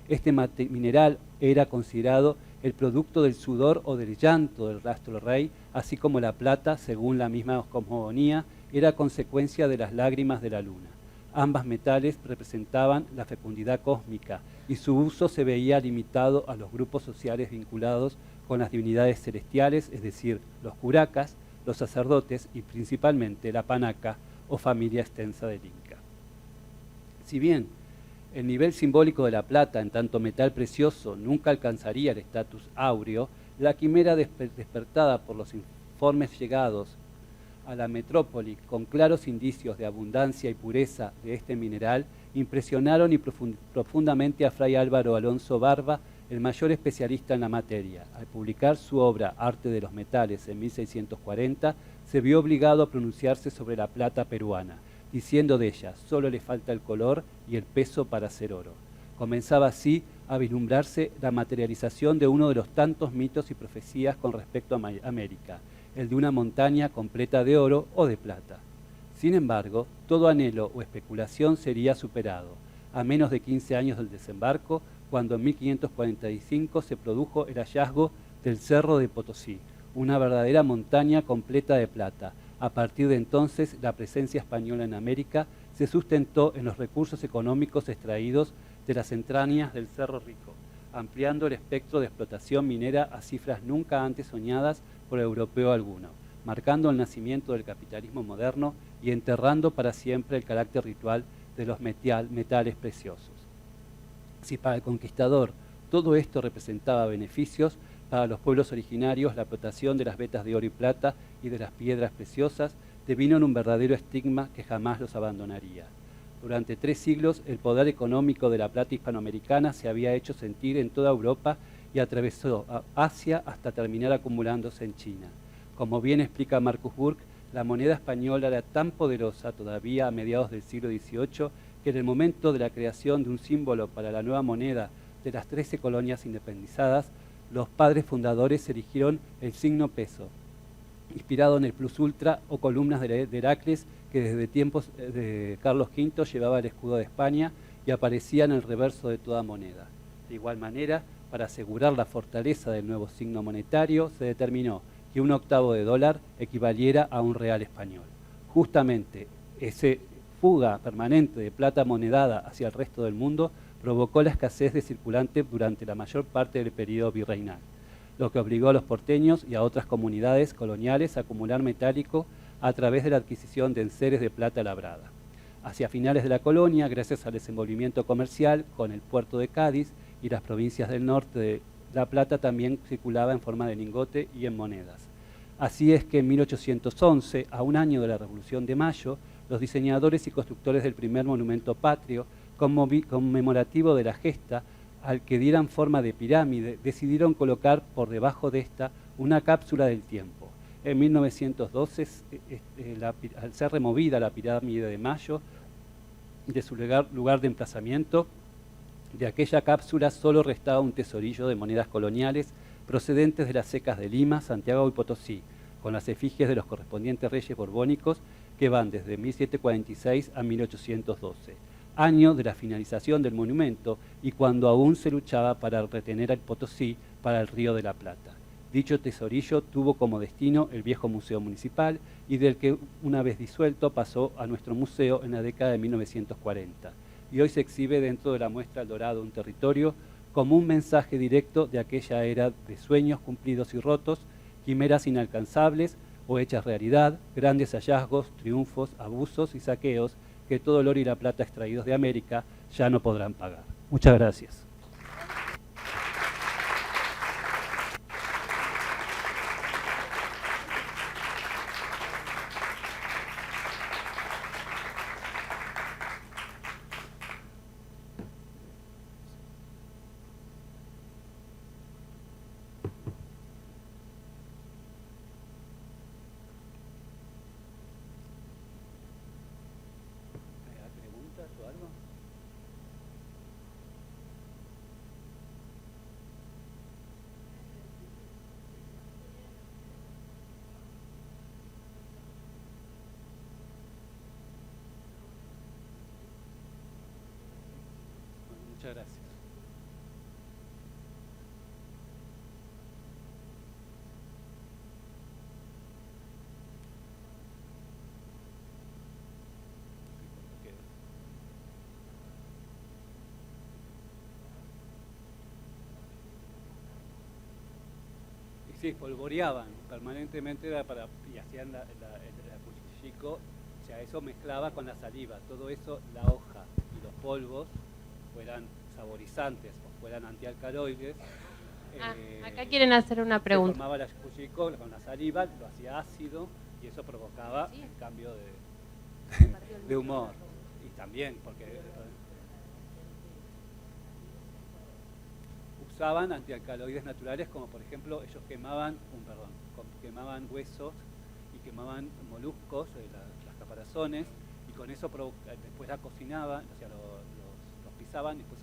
Speaker 1: Este mineral era considerado el producto del sudor o del llanto del rastro rey, así como la plata, según la misma cosmogonía, era consecuencia de las lágrimas de la luna. Ambas metales representaban la fecundidad cósmica y su uso se veía limitado a los grupos sociales vinculados con las divinidades celestiales, es decir, los curacas, los sacerdotes y principalmente la panaca o familia extensa del Inca. Si bien el nivel simbólico de la plata, en tanto metal precioso, nunca alcanzaría el estatus áureo, la quimera despertada por los informes llegados a la metrópoli con claros indicios de abundancia y pureza de este mineral impresionaron y profundamente a Fray Álvaro Alonso Barba, el mayor especialista en la materia. Al publicar su obra Arte de los Metales en 1640, se vio obligado a pronunciarse sobre la plata peruana, diciendo de ella, solo le falta el color y el peso para hacer oro. Comenzaba así a vislumbrarse la materialización de uno de los tantos mitos y profecías con respecto a América, el de una montaña completa de oro o de plata. Sin embargo, todo anhelo o especulación sería superado, a menos de 15 años del desembarco, cuando en 1545 se produjo el hallazgo del Cerro de Potosí, una verdadera montaña completa de plata. A partir de entonces, la presencia española en América se sustentó en los recursos económicos extraídos de las entrañas del Cerro Rico, ampliando el espectro de explotación minera a cifras nunca antes soñadas por europeo alguno, marcando el nacimiento del capitalismo moderno y enterrando para siempre el carácter ritual de los metales preciosos. Si para el conquistador todo esto representaba beneficios, para los pueblos originarios la explotación de las vetas de oro y plata y de las piedras preciosas devino en un verdadero estigma que jamás los abandonaría. Durante 3 siglos el poder económico de la plata hispanoamericana se había hecho sentir en toda Europa y atravesó Asia hasta terminar acumulándose en China. Como bien explica Marcus Burke, la moneda española era tan poderosa todavía a mediados del siglo XVIII que en el momento de la creación de un símbolo para la nueva moneda de las 13 colonias independizadas, los padres fundadores eligieron el signo peso, inspirado en el plus ultra o columnas de Heracles que desde tiempos de Carlos V llevaba el escudo de España y aparecía en el reverso de toda moneda. De igual manera, para asegurar la fortaleza del nuevo signo monetario, se determinó que un octavo de dólar equivaliera a un real español. Justamente ese fuga permanente de plata monedada hacia el resto del mundo provocó la escasez de circulante durante la mayor parte del periodo virreinal, lo que obligó a los porteños y a otras comunidades coloniales a acumular metálico a través de la adquisición de enseres de plata labrada. Hacia finales de la colonia, gracias al desenvolvimiento comercial con el puerto de Cádiz y las provincias del norte, la plata también circulaba en forma de lingote y en monedas. Así es que en 1811, a un año de la Revolución de Mayo, los diseñadores y constructores del primer monumento patrio, conmemorativo de la gesta, al que dieran forma de pirámide, decidieron colocar por debajo de esta una cápsula del tiempo. En 1912, al ser removida la pirámide de Mayo de su lugar de emplazamiento, de aquella cápsula solo restaba un tesorillo de monedas coloniales procedentes de las secas de Lima, Santiago y Potosí, con las efigies de los correspondientes reyes borbónicos que van desde 1746 a 1812, año de la finalización del monumento y cuando aún se luchaba para retener al Potosí para el Río de la Plata. Dicho tesorillo tuvo como destino el viejo Museo Municipal y del que, una vez disuelto, pasó a nuestro museo en la década de 1940. Y hoy se exhibe dentro de la muestra El Dorado, un territorio, como un mensaje directo de aquella era de sueños cumplidos y rotos, quimeras inalcanzables o hechas realidad, grandes hallazgos, triunfos, abusos y saqueos que todo el oro y la plata extraídos de América ya no podrán pagar. Muchas gracias. ¿Preguntas o algo? Bueno, muchas gracias. Y sí, polvoreaban permanentemente y hacían el cuchillico, o sea, eso mezclaba con la saliva, todo eso, la hoja y los polvos fueran saborizantes o fueran antialcaloides.
Speaker 2: Acá quieren hacer una pregunta.
Speaker 1: Se tomaba la cuchicol con la saliva, lo hacía ácido y eso provocaba el cambio de humor. Y también porque usaban antialcaloides naturales, como por ejemplo ellos quemaban huesos y quemaban moluscos, las caparazones, y con eso después la cocinaban, o sea, los pisaban y después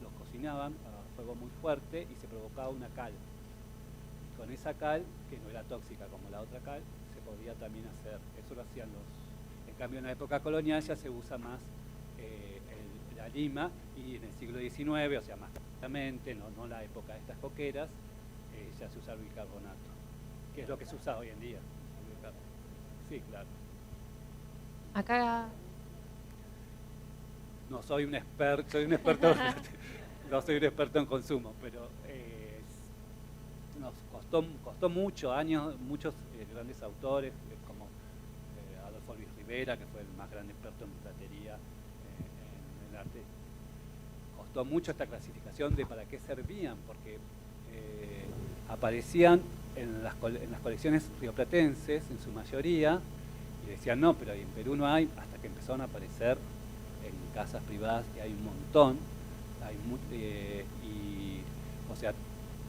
Speaker 1: los cocinaban a fuego muy fuerte y se provocaba una cal. Y con esa cal, que no era tóxica como la otra cal, se podía también hacer. Eso lo hacían En cambio, en la época colonial ya se usa más la lima, y en el siglo XIX, o sea, más exactamente, no la época de estas coqueras, ya se usa el bicarbonato, que es lo que se usa hoy en día. Sí, claro.
Speaker 2: Acá...
Speaker 1: No soy un experto, no soy un experto en consumo, pero nos costó muchos años, muchos grandes autores, como Adolfo Luis Rivera, que fue el más grande experto en platería en el arte. Costó mucho esta clasificación de para qué servían, porque aparecían en las colecciones rioplatenses, en su mayoría, y decían, no, pero en Perú no hay, hasta que empezaron a aparecer en casas privadas, que hay un montón, o sea,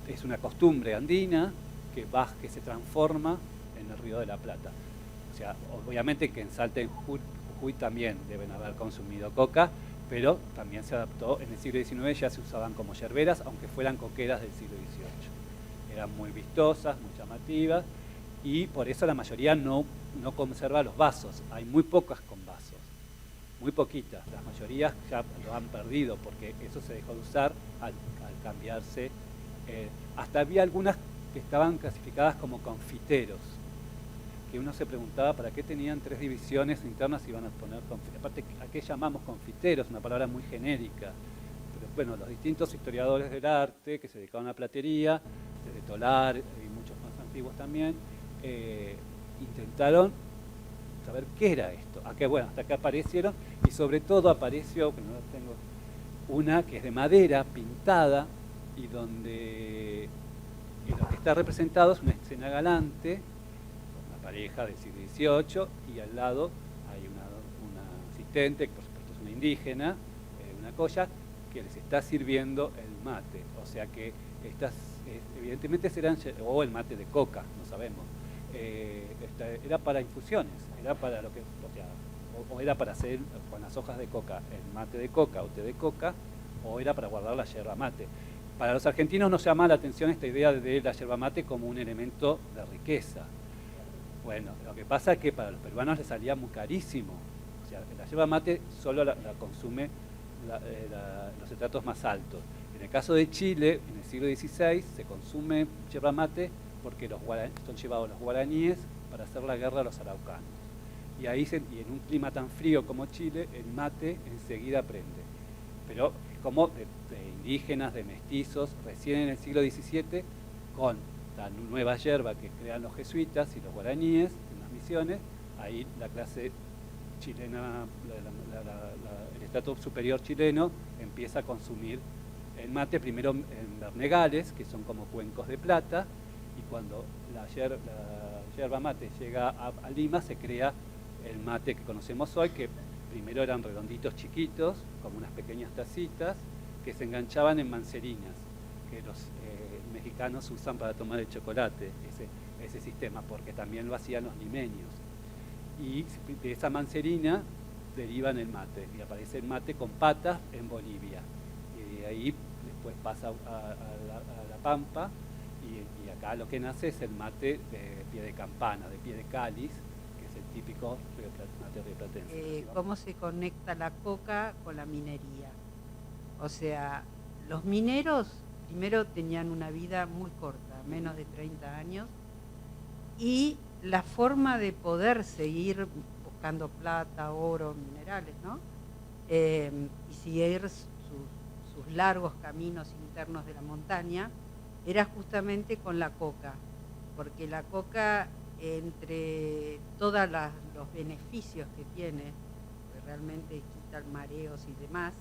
Speaker 1: es una costumbre andina que se transforma en el Río de la Plata. O sea, obviamente que en Salta, en Jujuy también deben haber consumido coca, pero también se adaptó. En el siglo XIX ya se usaban como yerberas, aunque fueran coqueras del siglo XVIII. Eran muy vistosas, muy llamativas, y por eso la mayoría no conserva los vasos. Hay muy pocas con vasos, muy poquitas. Las mayorías ya lo han perdido porque eso se dejó de usar al cambiarse. Hasta había algunas que estaban clasificadas como confiteros, que uno se preguntaba para qué tenían 3 divisiones internas y iban a poner confiteros. Aparte, ¿a qué llamamos confiteros? Una palabra muy genérica. Pero bueno, los distintos historiadores del arte que se dedicaban a la platería, desde Tolar y muchos más antiguos también, intentaron saber qué era esto. Hasta que aparecieron, y sobre todo apareció, que no tengo, una que es de madera pintada, y donde lo que está representado es una escena galante, una pareja del siglo XVIII, y al lado hay una asistente, que por supuesto es una indígena, una colla, que les está sirviendo el mate. O sea que evidentemente serán, o el mate de coca, no sabemos. Era para infusiones, era para lo que, o era para hacer con las hojas de coca el mate de coca o té de coca, o era para guardar la yerba mate. Para los argentinos nos llama la atención esta idea de la yerba mate como un elemento de riqueza. Bueno, lo que pasa es que para los peruanos les salía muy carísimo. O sea, la yerba mate solo la consume los estratos más altos. En el caso de Chile, en el siglo XVI, se consume yerba mate porque son llevados los guaraníes para hacer la guerra a los araucanos. Y en un clima tan frío como Chile, el mate enseguida prende. Pero es como de indígenas, de mestizos, recién en el siglo XVII, con la nueva yerba que crean los jesuitas y los guaraníes en las misiones, ahí la clase chilena, el estrato superior chileno, empieza a consumir el mate, primero en bernegales, que son como cuencos de plata, y cuando la yerba mate llega a Lima, se crea el mate que conocemos hoy, que primero eran redonditos chiquitos, como unas pequeñas tacitas, que se enganchaban en mancerinas, que los mexicanos usan para tomar el chocolate, ese sistema, porque también lo hacían los limeños. Y de esa mancerina derivan el mate, y aparece el mate con patas en Bolivia. Y de ahí después pasa a la Pampa, y acá lo que nace es el mate de pie de campana, de pie de cáliz, que es el típico mate rioplatense.
Speaker 3: ¿Cómo se conecta la coca con la minería? O sea, los mineros primero tenían una vida muy corta, menos de 30 años, y la forma de poder seguir buscando plata, oro, minerales, ¿no? Y seguir sus largos caminos internos de la montaña, era justamente con la coca, porque la coca, entre todos los beneficios que tiene realmente quitan mareos y demás,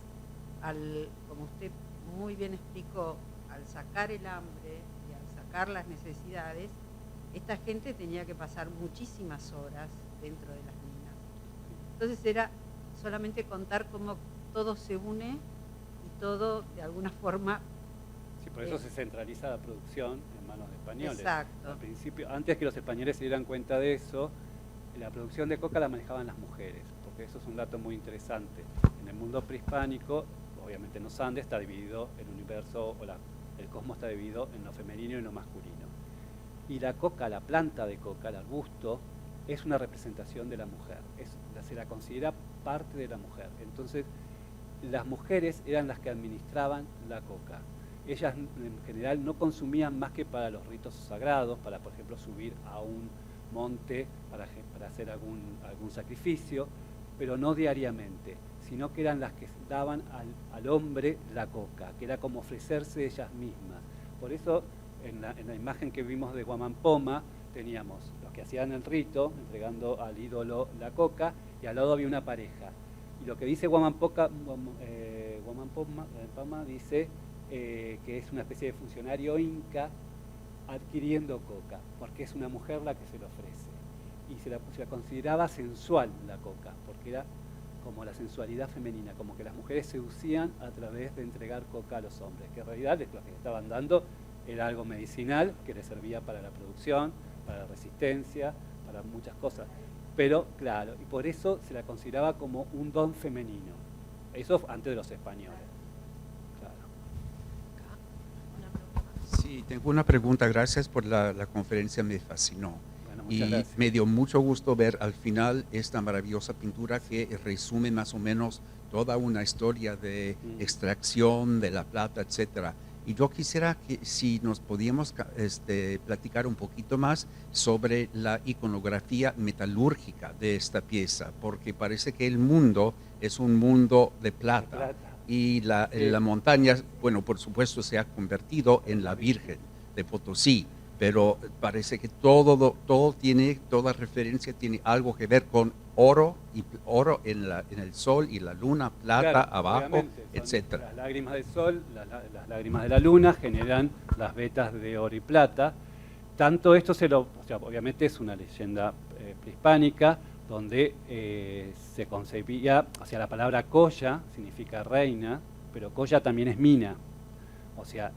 Speaker 3: como usted muy bien explicó, al sacar el hambre y al sacar las necesidades, esta gente tenía que pasar muchísimas horas dentro de las minas. Entonces era solamente contar cómo todo se une y todo de alguna forma...
Speaker 1: Sí, por eso se centraliza la producción en manos de españoles.
Speaker 3: Exacto.
Speaker 1: Al principio, antes que los españoles se dieran cuenta de eso, la producción de coca la manejaban las mujeres, porque eso es un dato muy interesante. En el mundo prehispánico, obviamente en los Andes, está dividido el universo, el cosmos está dividido en lo femenino y en lo masculino. Y la coca, la planta de coca, el arbusto, es una representación de la mujer, se la considera parte de la mujer. Entonces, las mujeres eran las que administraban la coca. Ellas en general no consumían más que para los ritos sagrados, para por ejemplo subir a un monte para hacer algún sacrificio, pero no diariamente, sino que eran las que daban al hombre la coca, que era como ofrecerse ellas mismas. Por eso en la imagen que vimos de Huamampoma teníamos los que hacían el rito, entregando al ídolo la coca, y al lado había una pareja. Y lo que dice Huamampoma dice que es una especie de funcionario inca adquiriendo coca, porque es una mujer la que se lo ofrece. Y se la consideraba sensual la coca, porque era como la sensualidad femenina, como que las mujeres seducían a través de entregar coca a los hombres, que en realidad lo que estaban dando era algo medicinal que les servía para la producción, para la resistencia, para muchas cosas. Pero, claro, y por eso se la consideraba como un don femenino. Eso antes de los españoles.
Speaker 4: Sí, tengo una pregunta. Gracias por la conferencia, me fascinó.
Speaker 1: Bueno,
Speaker 4: y
Speaker 1: gracias.
Speaker 4: me dio mucho gusto ver al final esta maravillosa pintura que resume más o menos toda una historia de extracción de la plata, etcétera. Y yo quisiera que si nos podíamos platicar un poquito más sobre la iconografía metalúrgica de esta pieza, porque parece que el mundo es un mundo de plata. Y la montaña, bueno, por supuesto se ha convertido en la Virgen de Potosí, pero parece que toda referencia tiene algo que ver con oro, y oro en el sol y la luna, plata
Speaker 1: Claro,
Speaker 4: abajo, etcétera.
Speaker 1: Las lágrimas del sol, las lágrimas de la luna generan las vetas de oro y plata. Tanto esto obviamente es una leyenda prehispánica, donde se concebía, la palabra colla significa reina, pero colla también es mina,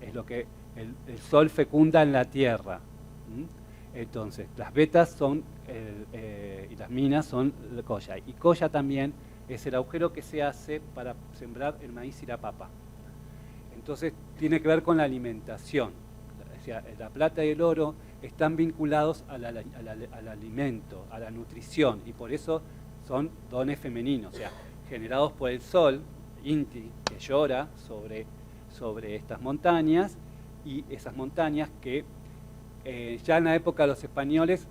Speaker 1: es lo que el sol fecunda en la tierra. Entonces, las vetas son, y las minas son la colla, y colla también es el agujero que se hace para sembrar el maíz y la papa. Entonces, tiene que ver con la alimentación. La plata y el oro están vinculados al alimento, a la nutrición, y por eso son dones femeninos, generados por el sol, Inti, que llora sobre estas montañas, y esas montañas que ya en la época de los españoles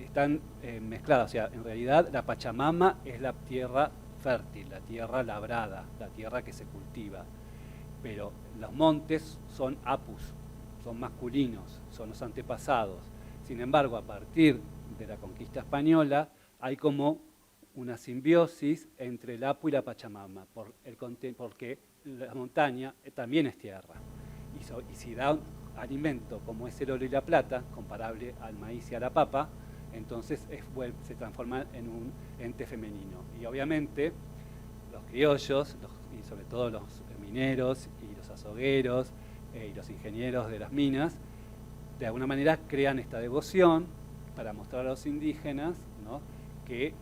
Speaker 1: están mezcladas. En realidad la Pachamama es la tierra fértil, la tierra labrada, la tierra que se cultiva, pero los montes son apus, son masculinos, son los antepasados. Sin embargo, a partir de la conquista española hay como una simbiosis entre el Apu y la Pachamama, porque la montaña también es tierra. Y si da un alimento como es el oro y la plata, comparable al maíz y a la papa, entonces se transforma en un ente femenino. Y obviamente los criollos, y sobre todo los mineros y los azogueros, y los ingenieros de las minas, de alguna manera crean esta devoción para mostrar a los indígenas, ¿no?, que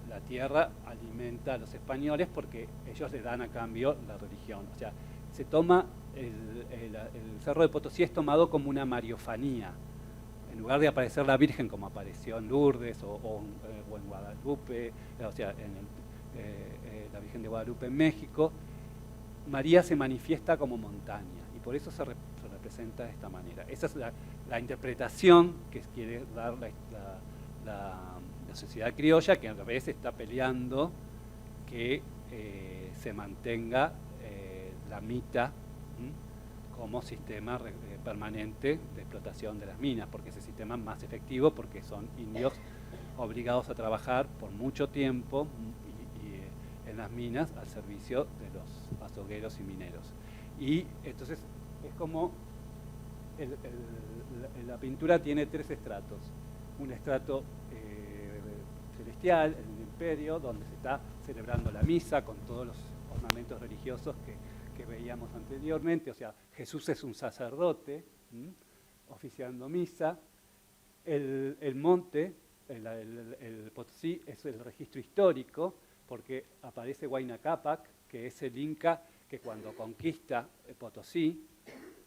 Speaker 1: la tierra alimenta a los españoles porque ellos le dan a cambio la religión. Se toma, el Cerro de Potosí es tomado como una mariofanía. En lugar de aparecer la Virgen como apareció en Lourdes o en Guadalupe, la Virgen de Guadalupe en México, María se manifiesta como montaña. Por eso se representa de esta manera. Esa es la interpretación que quiere dar la sociedad criolla, que a la vez está peleando que se mantenga la mita como sistema permanente de explotación de las minas, porque ese sistema es más efectivo, porque son indios obligados a trabajar por mucho tiempo en las minas al servicio de los azogueros y mineros. Y entonces es como la pintura tiene 3 estratos. Un estrato celestial, en el imperio, donde se está celebrando la misa con todos los ornamentos religiosos que veíamos anteriormente. O sea, Jesús es un sacerdote oficiando misa. El monte, el Potosí, es el registro histórico, porque aparece Huayna Cápac, que es el inca que cuando conquista Potosí,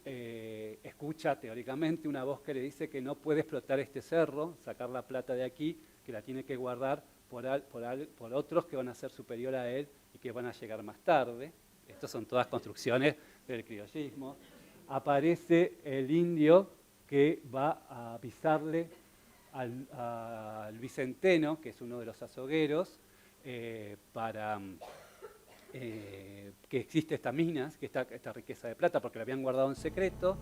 Speaker 1: escucha teóricamente una voz que le dice que no puede explotar este cerro, sacar la plata de aquí, que la tiene que guardar por otros que van a ser superior a él y que van a llegar más tarde. Estas son todas construcciones del criollismo. Aparece el indio que va a avisarle al Vicenteno, que es uno de los azogueros, para que existe esta mina, que esta riqueza de plata, porque la habían guardado en secreto,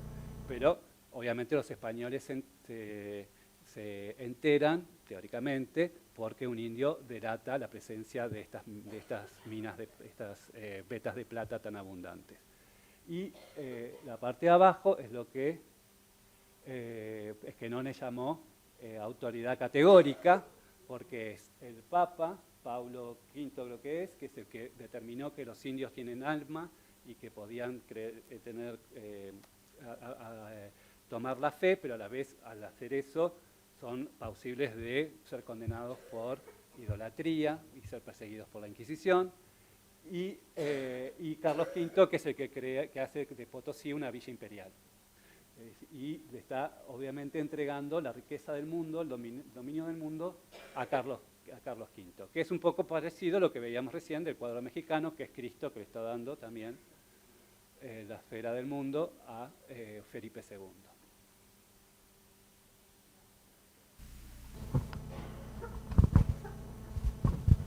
Speaker 1: pero obviamente los españoles se enteran, teóricamente, porque un indio delata la presencia de estas minas, de estas vetas de plata tan abundantes. Y la parte de abajo es lo que Esquenone llamó autoridad categórica, porque es el Papa, Pablo V creo que es el que determinó que los indios tienen alma y que podían tomar la fe, pero a la vez, al hacer eso, son plausibles de ser condenados por idolatría y ser perseguidos por la Inquisición. Y Carlos V, que es el que hace de Potosí una villa imperial. Y le está obviamente entregando la riqueza del mundo, el dominio del mundo a Carlos V, que es un poco parecido a lo que veíamos recién del cuadro mexicano, que es Cristo, que le está dando también la esfera del mundo a Felipe II.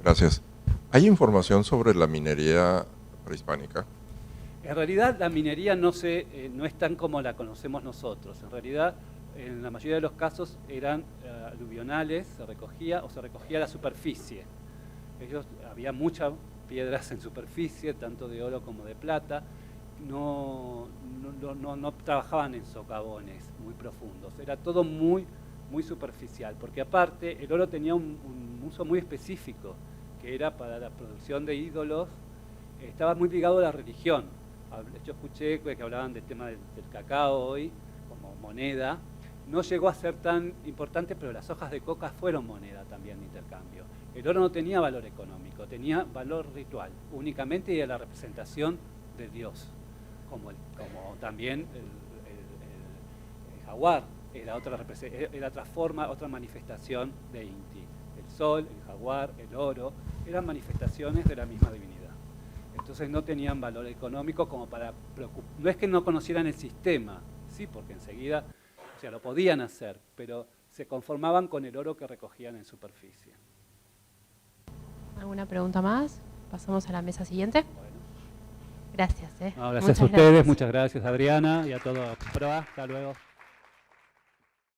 Speaker 5: Gracias. ¿Hay información sobre la minería prehispánica?
Speaker 1: En realidad la minería no es tan como la conocemos nosotros. En realidad, en la mayoría de los casos eran aluvionales, se recogía la superficie. Había muchas piedras en superficie, tanto de oro como de plata. No trabajaban en socavones muy profundos. Era todo muy, muy superficial, porque aparte el oro tenía un uso muy específico, que era para la producción de ídolos. Estaba muy ligado a la religión. Yo escuché que hablaban del tema del cacao hoy como moneda. No llegó a ser tan importante, pero las hojas de coca fueron moneda también de intercambio. El oro no tenía valor económico, tenía valor ritual, únicamente, y a la representación de Dios, como también el jaguar era otra forma, otra manifestación de Inti. El sol, el jaguar, el oro, eran manifestaciones de la misma divinidad. Entonces no tenían valor económico como para preocupar. No es que no conocieran el sistema, sí, porque enseguida, o sea, lo podían hacer, pero se conformaban con el oro que recogían en superficie.
Speaker 2: ¿Alguna pregunta más? Pasamos a la mesa siguiente.
Speaker 1: Bueno.
Speaker 2: Gracias.
Speaker 1: No, gracias a ustedes, muchas gracias Adriana y a todo PROA. Hasta luego.